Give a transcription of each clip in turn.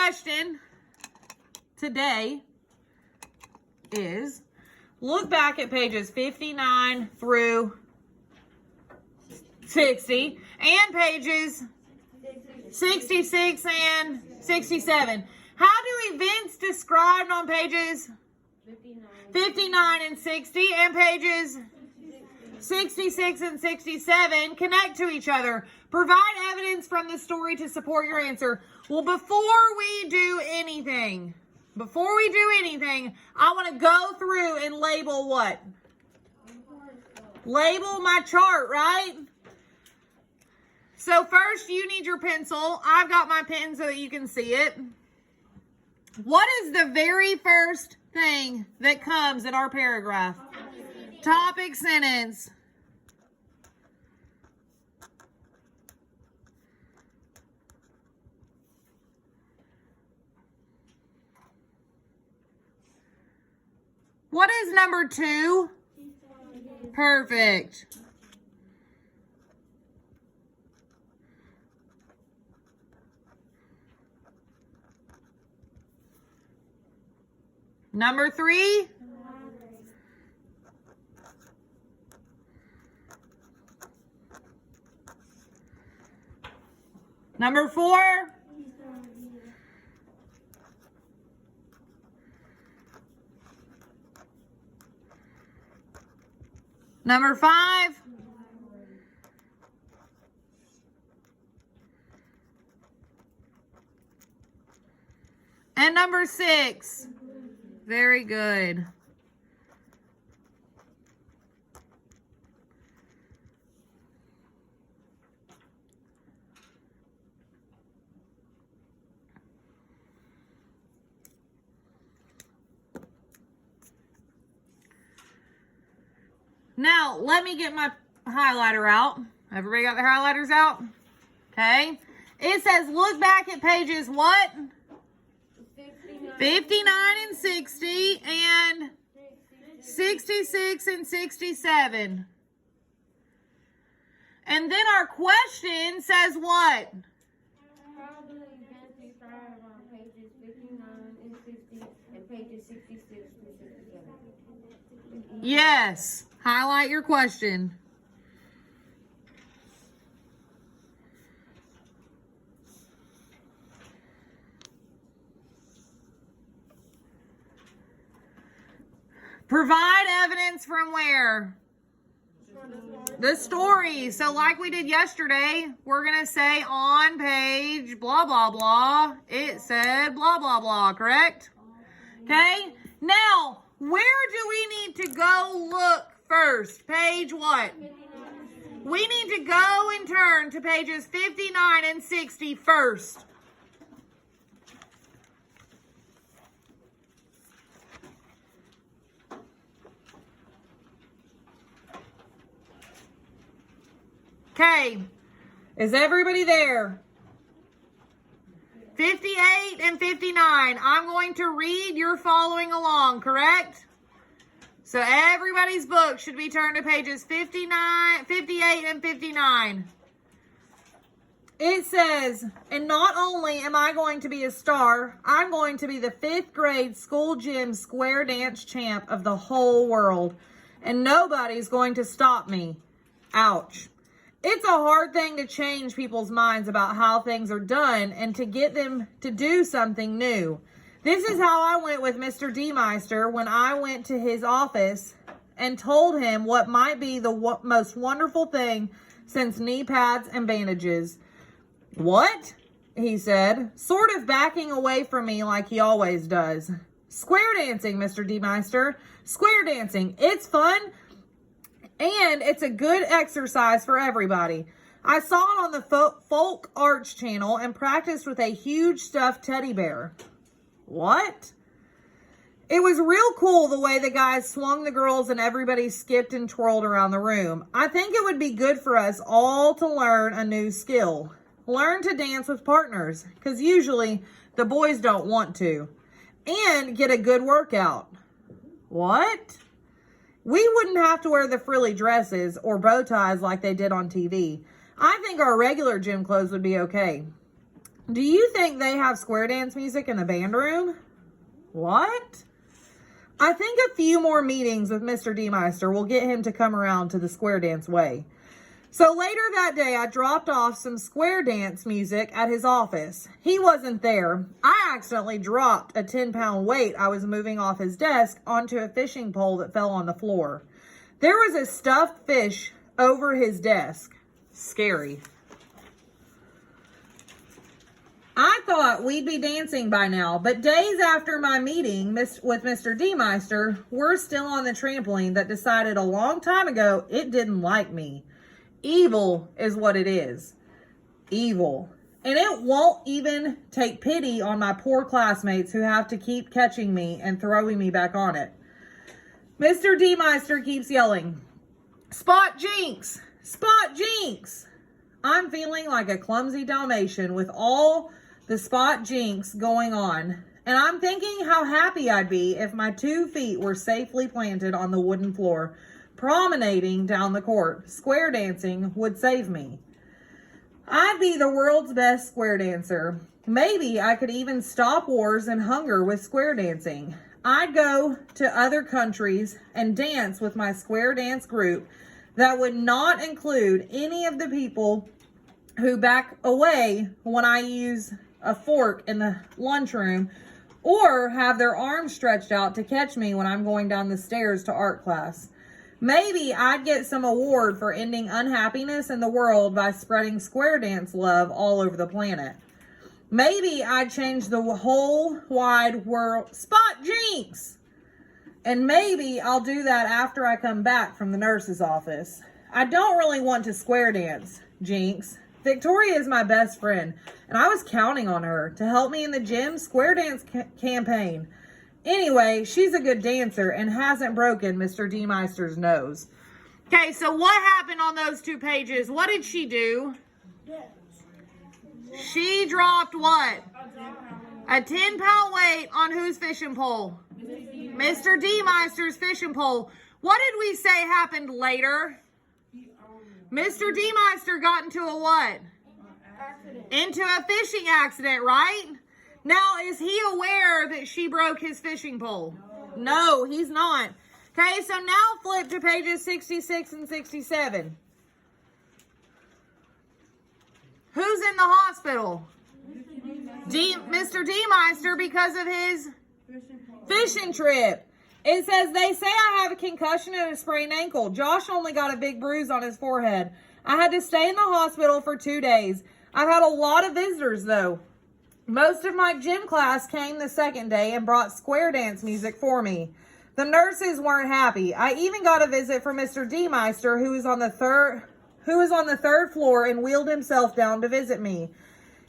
question today is, look back at pages 59 through 60 and pages 66 and 67. How do events described on pages 59 and 60 and pages 66 and 67 connect to each other? Provide evidence from the story to support your answer. Well, before we do anything, I want to go through and label what? Label my chart, right? So first, you need your pencil. I've got my pen so that you can see it. What is the very first thing that comes in our paragraph? Topic sentence. What is number 2? Perfect. Number 3? Number 4? Number 5? And number 6. Very good. Now, let me get my highlighter out. Everybody got their highlighters out? Okay. It says look back at pages what? 59 and 60 and 66 and 67. And then our question says what? How do events described on pages 59 and 60 and pages 66 to 67? Yes. Highlight your question. Provide evidence from where? The story. So like we did yesterday, we're going to say on page blah, blah, blah. It said blah, blah, blah, correct? Okay. Now, where do we need to go look first? Page what? We need to go and turn to pages 59 and 60 first. Okay, is everybody there? 58 and 59. I'm going to read, you're following along, correct? So everybody's book should be turned to pages 59, 58 and 59. It says, and not only am I going to be a star, I'm going to be the 5th grade school gym square dance champ of the whole world. And nobody's going to stop me. Ouch. It's a hard thing to change people's minds about how things are done and to get them to do something new. This is how I went with Mr. DeMeister when I went to his office and told him what might be the most wonderful thing since knee pads and bandages. What? He said, sort of backing away from me like he always does. Square dancing, Mr. DeMeister. Square dancing. It's fun. And it's a good exercise for everybody. I saw it on the Folk Arts channel and practiced with a huge stuffed teddy bear. What? It was real cool the way the guys swung the girls and everybody skipped and twirled around the room. I think it would be good for us all to learn a new skill. Learn to dance with partners, because usually the boys don't want to. And get a good workout. What? We wouldn't have to wear the frilly dresses or bow ties like they did on TV. I think our regular gym clothes would be okay. Do you think they have square dance music in the band room? What? I think a few more meetings with Mr. DeMeister will get him to come around to the square dance way. So later that day, I dropped off some square dance music at his office. He wasn't there. I accidentally dropped a 10-pound weight I was moving off his desk onto a fishing pole that fell on the floor. There was a stuffed fish over his desk. Scary. I thought we'd be dancing by now, but days after my meeting with Mr. DeMeister, we're still on the trampoline that decided a long time ago it didn't like me. Evil is what it is. Evil. And it won't even take pity on my poor classmates who have to keep catching me and throwing me back on it. Mr. DeMeister keeps yelling, "Spot Jinx! Spot Jinx!" I'm feeling like a clumsy Dalmatian with all the Spot Jinx going on. And I'm thinking how happy I'd be if my 2 feet were safely planted on the wooden floor, promenading down the court. Square dancing would save me. I'd be the world's best square dancer. Maybe I could even stop wars and hunger with square dancing. I'd go to other countries and dance with my square dance group that would not include any of the people who back away when I use a fork in the lunchroom or have their arms stretched out to catch me when I'm going down the stairs to art class. Maybe I'd get some award for ending unhappiness in the world by spreading square dance love all over the planet. Maybe I'd change the whole wide world. Spot Jinx! And maybe I'll do that after I come back from the nurse's office. I don't really want to square dance, Jinx. Victoria is my best friend, and I was counting on her to help me in the gym square dance campaign. Anyway, she's a good dancer and hasn't broken Mr. DeMeister's nose. Okay, so what happened on those 2 pages? What did she do? She dropped what? A 10-pound weight on whose fishing pole? Mr. DeMeister's fishing pole. What did we say happened later? Mr. DeMeister got into a what? Into a fishing accident, right? Now, is he aware that she broke his fishing pole? No, he's not. Okay, so now flip to pages 66 and 67. Who's in the hospital? Mr. DeMeister because of his fishing trip. It says, they say I have a concussion and a sprained ankle. Josh only got a big bruise on his forehead. I had to stay in the hospital for 2 days. I've had a lot of visitors, though. Most of my gym class came the second day and brought square dance music for me. The nurses weren't happy. I even got a visit from Mr. DeMeister, who was on the third floor and wheeled himself down to visit me.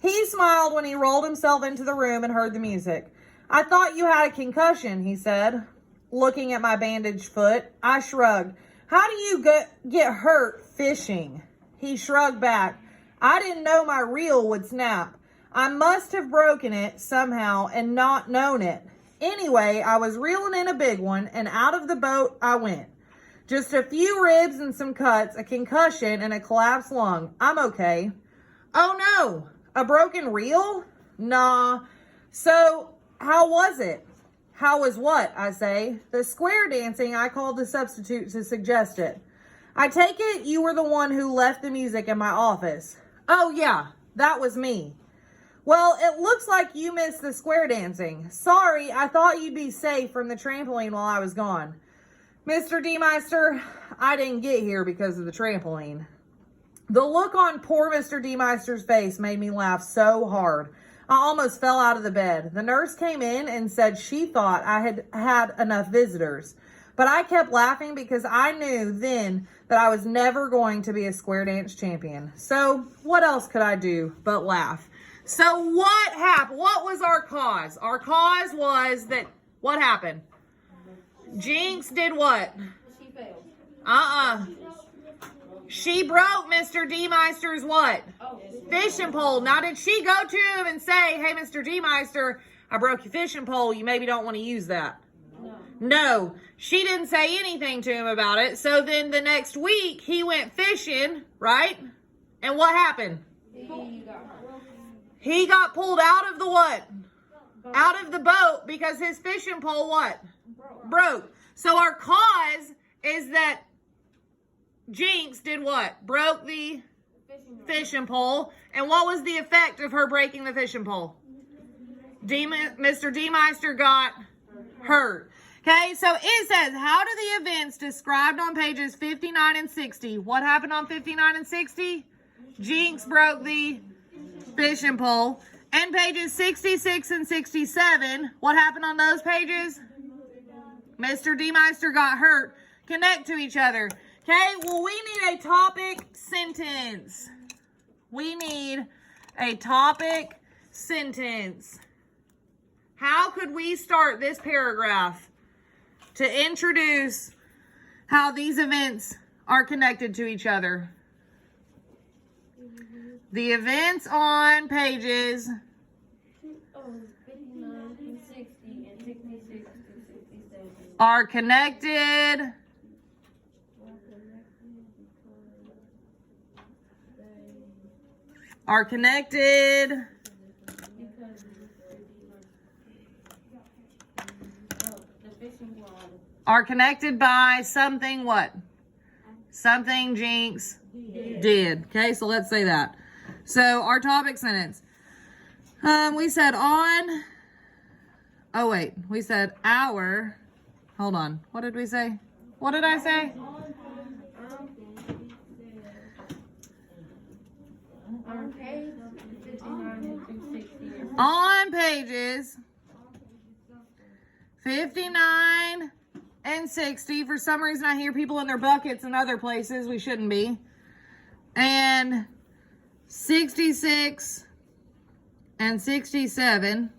He smiled when he rolled himself into the room and heard the music. I thought you had a concussion, he said, looking at my bandaged foot. I shrugged. How do you get hurt fishing? He shrugged back. I didn't know my reel would snap. I must have broken it somehow and not known it. Anyway, I was reeling in a big one, and out of the boat I went. Just a few ribs and some cuts, a concussion, and a collapsed lung. I'm okay. Oh no, a broken reel? Nah. So, how was it? How was what, I say? The square dancing I called the substitute to suggest it. I take it you were the one who left the music in my office. Oh yeah, that was me. Well, it looks like you missed the square dancing. Sorry, I thought you'd be safe from the trampoline while I was gone. Mr. DeMeister, I didn't get here because of the trampoline. The look on poor Mr. DeMeister's face made me laugh so hard. I almost fell out of the bed. The nurse came in and said she thought I had had enough visitors. But I kept laughing because I knew then that I was never going to be a square dance champion. So what else could I do but laugh? So what happened? What was our cause? Our cause was that, what happened? Jinx did what? She failed. She broke Mr. DeMeister's what? Fishing pole. Now, did she go to him and say, hey, Mr. DeMeister, I broke your fishing pole. You maybe don't want to use that? No, she didn't say anything to him about it. So then the next week, he went fishing, right? And what happened? He got pulled out of the what? Out of the boat because his fishing pole what? Broke. So our cause is that Jinx did what? Broke the fishing pole. And what was the effect of her breaking the fishing pole? Mr. DeMeister got hurt. Okay, so it says, how do the events described on pages 59 and 60? What happened on 59 and 60? Jinx broke the fishing pole. And pages 66 and 67, what happened on those pages? Mr. DeMeister got hurt. Connect to each other. Okay, well, we need a topic sentence. We need a topic sentence. How could we start this paragraph to introduce how these events are connected to each other? The events on pages 59 and 60 and 66 and 67 are connected because the fishing rod are connected by something what? Something Jinx did. Okay, so let's say that. So our topic sentence. We said on. Oh wait, we said our. Hold on. What did we say? What did I say? on page 59 and 60. On pages 59 and 60. For some reason, I hear people in their buckets and other places we shouldn't be. And 66 and 67.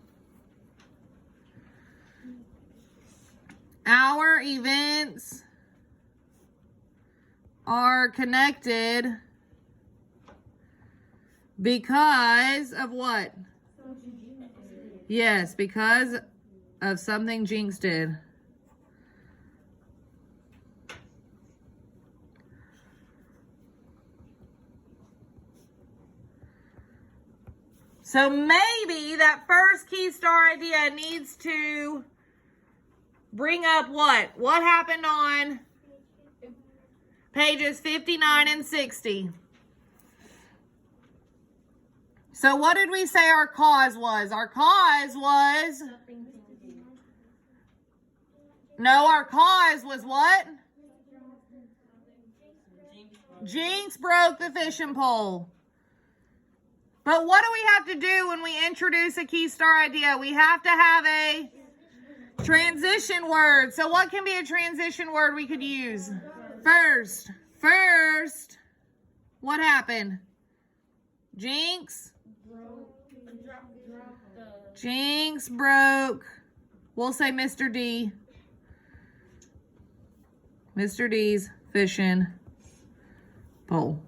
Our events are connected because of what? Yes, because of something Jinx did. So maybe that first key star idea needs to bring up what? What happened on pages 59 and 60? So what did we say our cause was? Our cause was... No, our cause was what? Jinx broke the fishing pole. But what do we have to do when we introduce a key star idea? We have to have a transition word. So what can be a transition word we could use? First. First. What happened? Jinx. Jinx broke. We'll say Mr. D. Mr. D's fishing pole.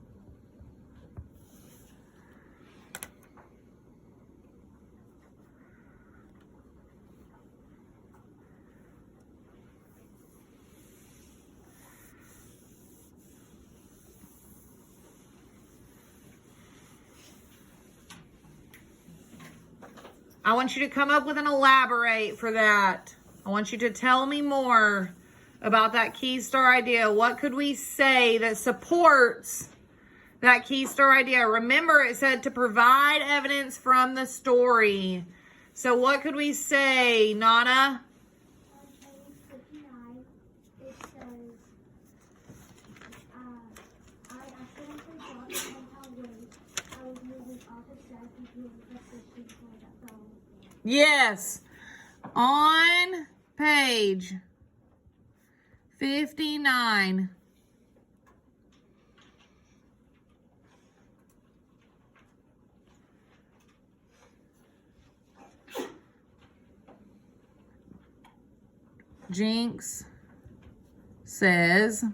I want you to come up with an elaborate for that. I want you to tell me more about that key star idea. What could we say that supports that key star idea? Remember, it said to provide evidence from the story. So what could we say, Nana? On page 59, it says, I accidentally dropped somehow weight. I was moving off the set because of the fishing pole that fell. Yes. On page 59. Jinx says,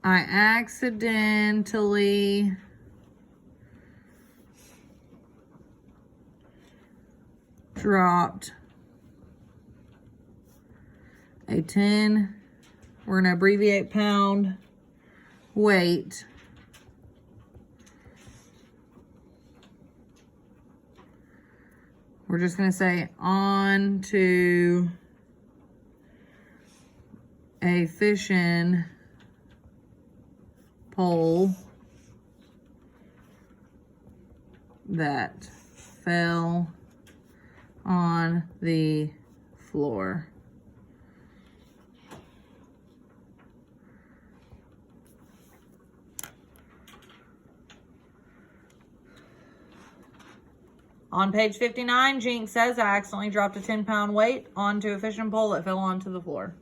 I accidentally dropped a 10, we're going to abbreviate pound weight We're just going to say on to a fishing pole that fell on the floor. On page 59, Jinx says, I accidentally dropped a 10-pound weight onto a fishing pole that fell onto the floor.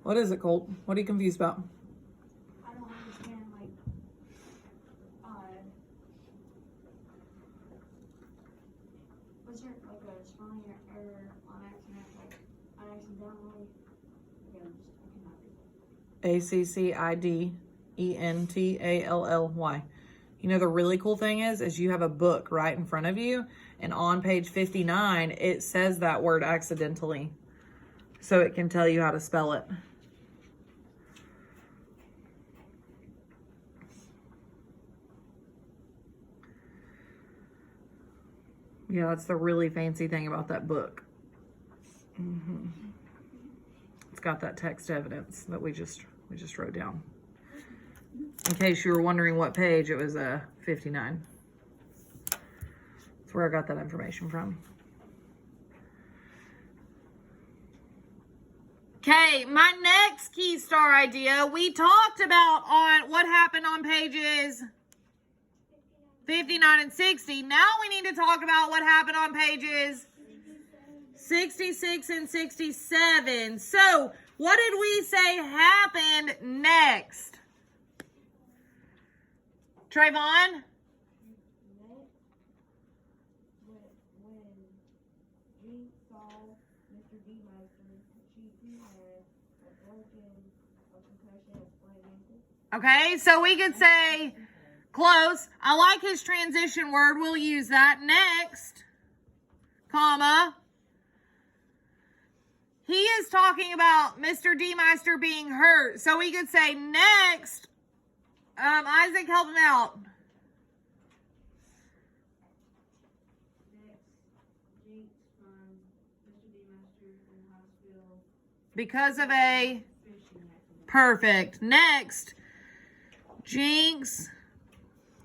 What is it, Colt? What are you confused about? I don't understand, like, was there like a spelling error on accident, like, accidentally? Okay, I cannot do that. ACCIDENTALLY. You know, the really cool thing is you have a book right in front of you, and on page 59, it says that word accidentally. So it can tell you how to spell it. Yeah, that's the really fancy thing about that book. It's got that text evidence that we just wrote down. In case you were wondering what page, it was 59. That's where I got that information from. Okay, my next key star idea, we talked about on what happened on pages 59 and 60. Now we need to talk about what happened on pages 66 and 67. So, what did we say happened next? Trayvon? When Jinx saw Mr. DeMeister, she too had a concussion, a sprained ankle. Okay, so we could say close. I like his transition word. We'll use that. Next, comma. He is talking about Mr. DeMeister being hurt. So we could say next. Isaac, help him out. Next, Jinx finds Mr. DeMeister in the hospital Because of a fishing accident. perfect. Next, Jinx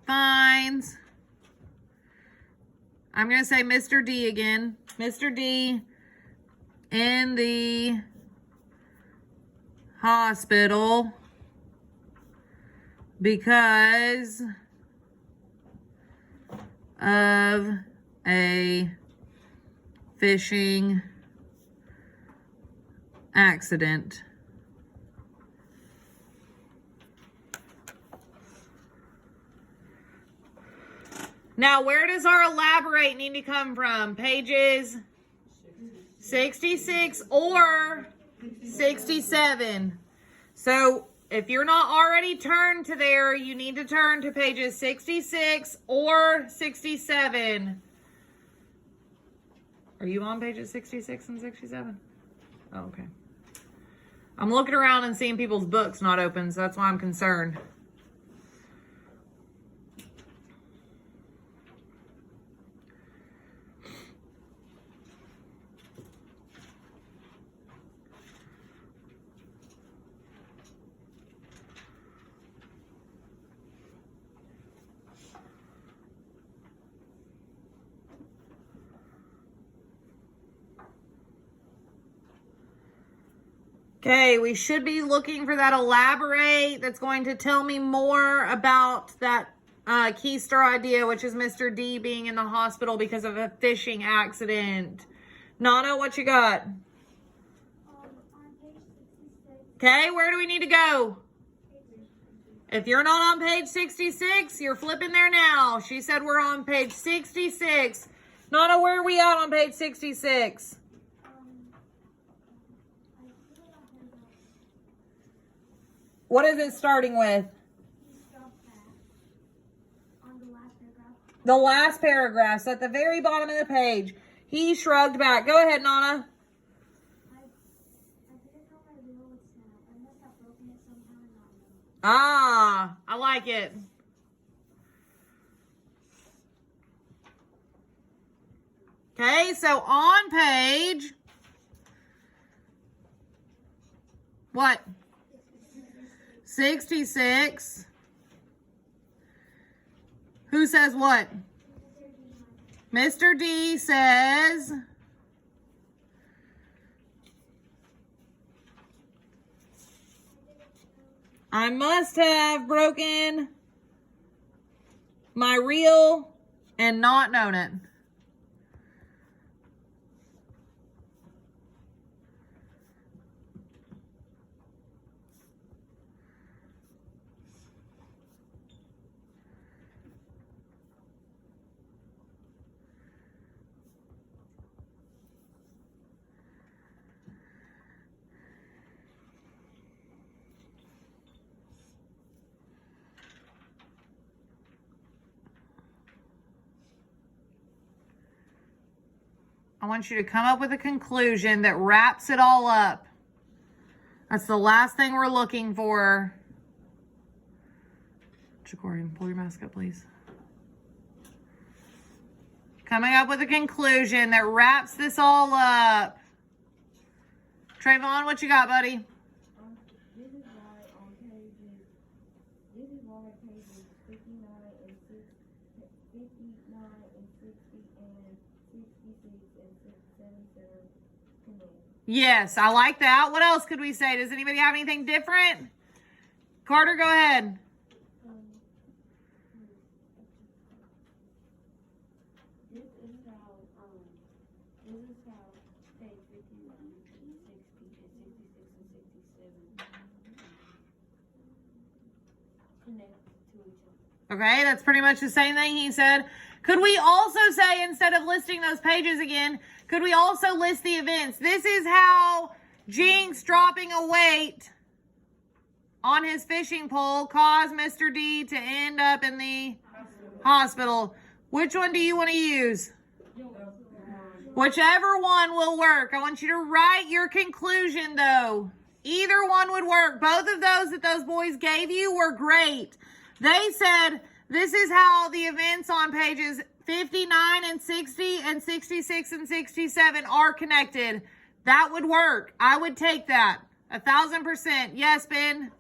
finds, I'm going to say Mr. D again. Mr. D in the hospital because of a fishing accident. Now, where does our elaborate need to come from? Pages 66 or 67. So, if you're not already turned to there, you need to turn to pages 66 or 67. Are you on pages 66 and 67? Oh, okay. I'm looking around and seeing people's books not open, so that's why I'm concerned. Okay, we should be looking for that elaborate that's going to tell me more about that key star idea, which is Mr. D being in the hospital because of a fishing accident. Nana, what you got? On page 66. Okay, where do we need to go? If you're not on page 66, you're flipping there now. She said we're on page 66. Nana, where are we at on page 66? What is it starting with? On the last paragraph. The last paragraph, so at the very bottom of the page. He shrugged back. Go ahead, Nana. I didn't know my wheel would snap. I must have broken it somehow and not known. Ah, I like it. Okay, so on page, what? 66. Who says what? Mr. D says, I must have broken my reel and not known it. I want you to come up with a conclusion that wraps it all up. That's the last thing we're looking for. Jacorian, pull your mask up, please. Coming up with a conclusion that wraps this all up. Trayvon, what you got, buddy? This is why on pages, this is why pages 59 and 60 and 77 connect. Yes, I like that. What else could we say? Does anybody have anything different? Carter, go ahead. This is how page 59, 60, and 66 and 67 connect to each other. Okay, that's pretty much the same thing he said. Could we also say, instead of listing those pages again, could we also list the events? This is how Jinx dropping a weight on his fishing pole caused Mr. D to end up in the hospital. Which one do you want to use? Whichever one will work. I want you to write your conclusion, though. Either one would work. Both of those that those boys gave you were great. They said, this is how the events on pages 59 and 60 and 66 and 67 are connected. That would work. I would take that. 1,000%. Yes, Ben?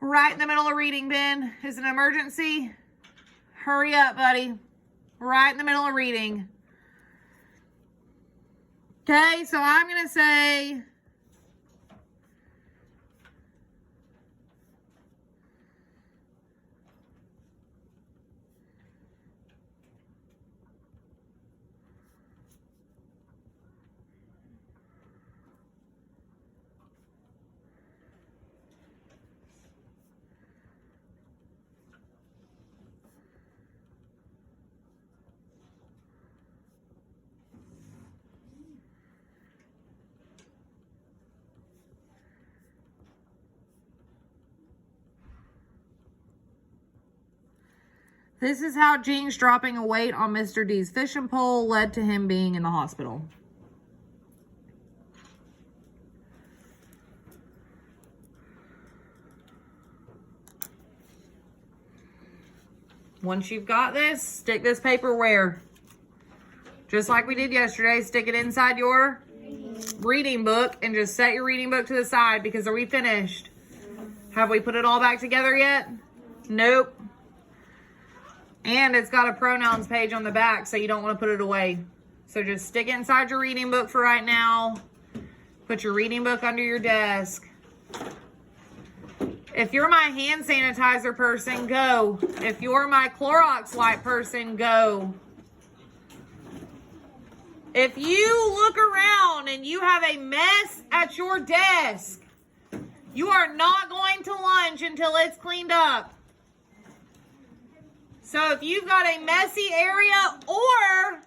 Right in the middle of reading, Ben. Is it an emergency? Hurry up, buddy. Right in the middle of reading. Okay, so I'm going to say... This is how Jinx dropping a weight on Mr. D's fishing pole led to him being in the hospital. Once you've got this, stick this paper where? Just like we did yesterday, stick it inside your reading book and just set your reading book to the side, because are we finished? Have we put it all back together yet? Nope. And it's got a pronouns page on the back, so you don't want to put it away. So just stick it inside your reading book for right now. Put your reading book under your desk. If you're my hand sanitizer person, go. If you're my Clorox wipe person, go. If you look around and you have a mess at your desk, you are not going to lunch until it's cleaned up. So if you've got a messy area, or